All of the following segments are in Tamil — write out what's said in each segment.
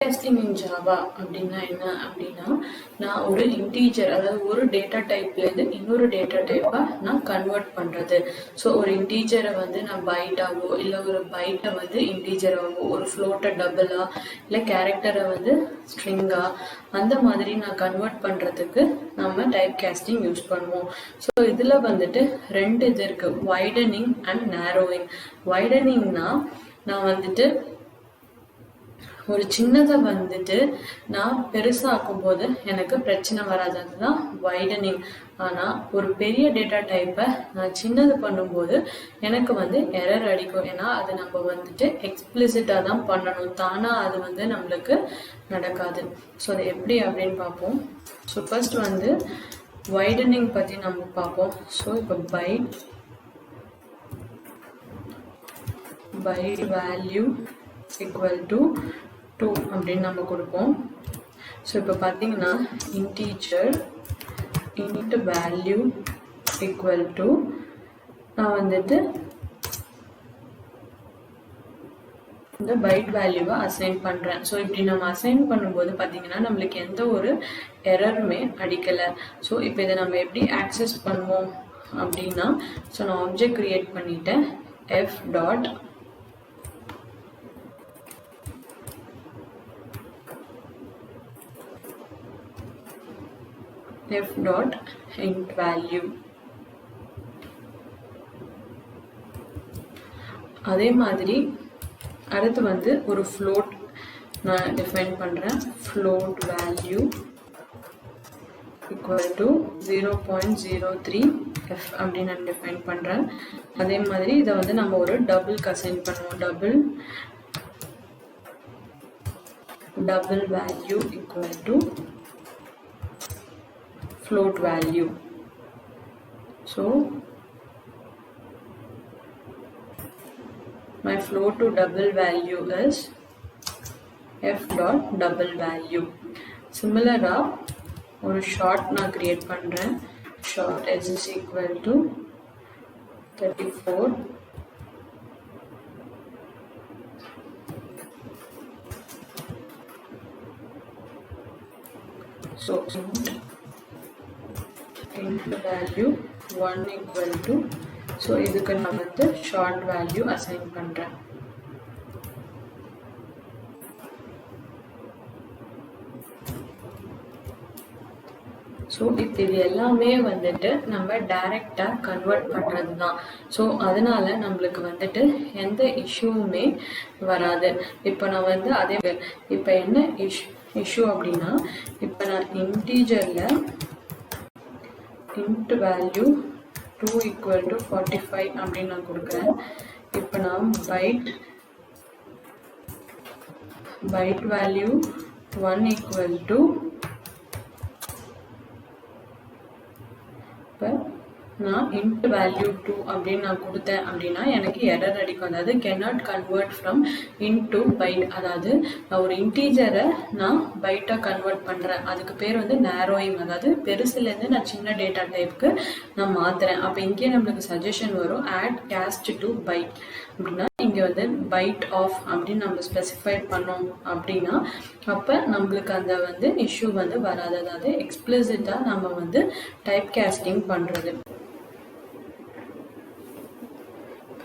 Typecasting in Java அப்படின்னா என்ன அப்படின்னா நான் ஒரு இன்டீஜர் அதாவது ஒரு டேட்டா டைப்லேருந்து இன்னொரு டேட்டா டைப்பை நான் கன்வெர்ட் பண்ணுறது. ஸோ ஒரு இன்டீஜரை வந்து நான் பைட்டாவோ இல்லை ஒரு பைட்டை வந்து இன்டீஜராகவோ ஒரு ஃப்ளோட்டை டபுளா இல்லை கேரக்டரை வந்து ஸ்ட்ரிங்கா அந்த மாதிரி நான் கன்வெர்ட் பண்ணுறதுக்கு நம்ம டைப் கேஸ்டிங் யூஸ் பண்ணுவோம். ஸோ இதில் வந்துட்டு ரெண்டு இது இருக்குது, வைடனிங் அண்ட் நேரோவிங். வைடனிங்னா நான் வந்துட்டு ஒரு சின்னதை வந்துட்டு நான் பெருசாக்கும் போது எனக்கு பிரச்சனை வராது, அதுதான் வைடனிங். ஆனால் ஒரு பெரிய டேட்டா டைப்பை நான் சின்னது பண்ணும்போது எனக்கு வந்து எரர் அடிக்கும். ஏன்னா அது நம்ம வந்துட்டு எக்ஸ்பிளிசிட்டாக தான் பண்ணணும், தானாக அது வந்து நம்மளுக்கு நடக்காது. ஸோ அது எப்படி அப்படின்னு பார்ப்போம். ஸோ ஃபர்ஸ்ட் வந்து வைடனிங் பற்றி நம்ம பார்ப்போம். ஸோ இப்போ பைட் வேல்யூ ஈக்குவல் டு 2 அப்படின்னு நம்ம கொடுப்போம். ஸோ இப்போ பார்த்தீங்கன்னா integer int value equal to நான் வந்துட்டு இந்த பைட் வேல்யூவை அசைன் பண்ணுறேன். ஸோ இப்படி நம்ம அசைன் பண்ணும்போது பார்த்தீங்கன்னா நம்மளுக்கு எந்த ஒரு எரருமே அடிக்கலை. ஸோ இப்போ இதை நம்ம எப்படி ஆக்சஸ் பண்ணுவோம் அப்படின்னா, ஸோ நான் ஆப்ஜெக்ட் க்ரியேட் பண்ணிட்டேன், எஃப் டாட் int value. அதே மாதிரி அடுத்து வந்து ஒரு float நான் டிஃபைன் பண்றேன், float value equal to 0.03 f அப்படி நான் டிஃபைன் பண்றேன். அதே மாதிரி இதை வந்து நம்ம ஒரு டபுள் அசைன் பண்ணுவோம், double value equal to float value. So my float to double value is f dot double value. Similar ஒரு short நான் create பண்றேன், short is equal to 34. So int value 1 equal to, so இதுக்கு நான் வந்து short value assign பண்றேன். ஸோ இப்போ இது எல்லாமே வந்துட்டு நம்ம டைரெக்டாக கன்வெர்ட் பண்ணுறது தான். ஸோ அதனால நம்மளுக்கு வந்துட்டு எந்த இஷ்யூவுமே வராது. இப்போ நான் வந்து அதே இப்போ என்ன இஷ்யூ அப்படின்னா, இப்போ நான் இன்டீஜரில் int value 2 equal to 45 அப்படின்னு நான் கொடுக்குறேன். இப்போ நான் byte value 1 equal to, இப்போ நான் int value 2 அப்படின்னு நான் கொடுத்தேன் அப்படின்னா எனக்கு எரர் அடிக்கும், அதாவது cannot convert from int to byte. அதாவது நான் ஒரு இன்டீஜரை நான் பைட்டாக கன்வெர்ட் பண்ணுறேன், அதுக்கு பேர் வந்து நேரோயிங். அதாவது பெருசுலேருந்து நான் சின்ன டேட்டா டைப்புக்கு நான் மாற்றுறேன். அப்போ இங்கே நம்மளுக்கு சஜஷன் வரும், add cast to byte அப்படின்னா இங்கே வந்து பைட் ஆஃப் அப்படின்னு நம்ம ஸ்பெசிஃபை பண்ணோம் அப்படின்னா அப்போ நம்மளுக்கு அந்த வந்து இஷ்யூ வந்து வராது. அதாவது எக்ஸ்பிளிசிட்டாக நம்ம வந்து டைப் கேஸ்டிங் பண்ணுறது.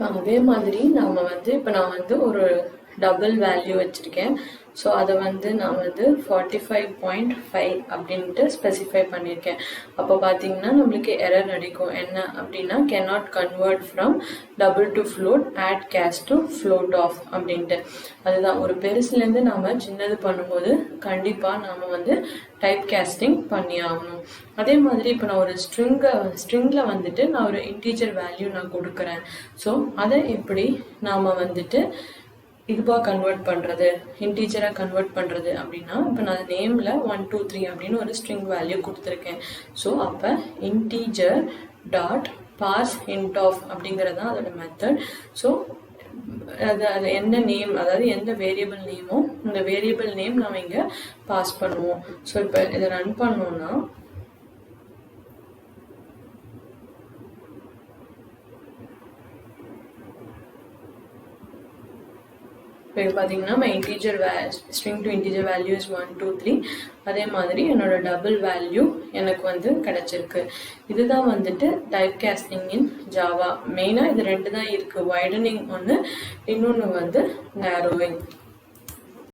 அதே மாதிரி நம்ம வந்து இப்போ நான் வந்து ஒரு டபுள் வேல்யூ வச்சுருக்கேன். ஸோ அதை வந்து நான் வந்து 45.5 அப்படின்ட்டு ஸ்பெசிஃபை பண்ணியிருக்கேன். அப்போ பார்த்தீங்கன்னா நம்மளுக்கு எரர் அடிக்கும், என்ன அப்படின்னா cannot convert from double to float, add cast to float off அப்படின்ட்டு. அதுதான் ஒரு பெருசுலேருந்து நாம் சின்னது பண்ணும்போது கண்டிப்பாக நாம் வந்து டைப் கேஸ்டிங் பண்ணி ஆகணும். அதே மாதிரி இப்போ நான் ஒரு ஸ்ட்ரிங்கில் வந்துட்டு நான் ஒரு இன்டீஜர் வேல்யூ நான் கொடுக்குறேன். ஸோ அதை எப்படி நாம் வந்துட்டு இதுவாக கன்வெர்ட் பண்ணுறது, இன்டீஜராக கன்வெர்ட் பண்ணுறது அப்படின்னா, இப்போ நான் நேமில் 1 2 3 அப்படின்னு ஒரு ஸ்ட்ரிங் வேல்யூ கொடுத்துருக்கேன். ஸோ அப்போ integer dot parse int of அப்படிங்கிறது தான் அதோட மெத்தட். ஸோ அது என்ன நேம், அதாவது எந்த வேரியபிள் நேமோ இந்த வேரியபிள் நேம் நம்ம இங்கே பாஸ் பண்ணுவோம். ஸோ இப்போ இதை ரன் பண்ணோன்னா இப்போ பார்த்தீங்கன்னா my integer string to integer value is 1 2 3. அதே மாதிரி என்னோட டபுள் வேல்யூ எனக்கு வந்து கிடைச்சிருக்கு. இதுதான் வந்துட்டு டைப் கேஸ்டிங் இன் ஜாவா. மெயினாக இது ரெண்டு தான் இருக்குது, வைடனிங் ஒன்று, இன்னொன்று வந்து நேரோவிங்.